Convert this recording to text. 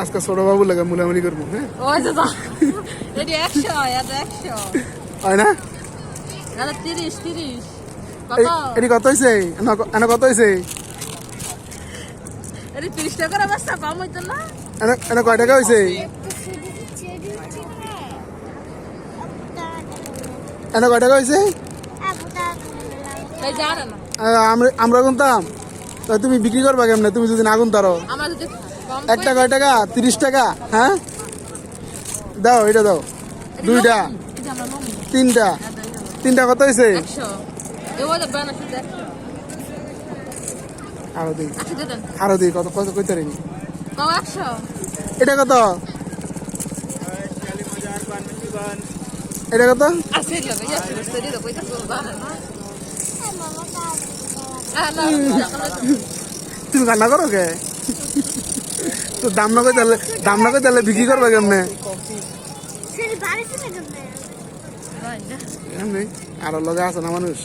আজকে ছোট বাবু লাগে মুলামুলি করবো হ্যাঁ ওই যে এটি 100 এটা 100 হয় না এটা 30 কত এটি কত হয়েছে এনে কত হয়েছে এটি 30 টাকার অবস্থা কম হইতো না এনে কয় টাকা হয়েছে এনে কয় টাকা হয়েছে এই জানা না আমরা গুনতাম তুমি বিক্রি করবা কেমনে তুমি যদি না গুনতারো আমার যদি কম একটা কয় টাকা 30 টাকা হ্যাঁ দাও এটা দাও দুইটা এটা আমরা লম তিনটা কত হয়েছে 100 এও দে বানা শুধু 100 আরো দিই আচ্ছা দেন আরো দিই কত কত কইতে রে কও 100 এটা কত এটা কত আচ্ছা এগুলো ইয়া সেটা তো কইতা বানা না তুমি কান্না করো কে তো দাম না কই তাহলে বিক্রি করবে কেমনে এমনি আরো লগে আছে না মানুষ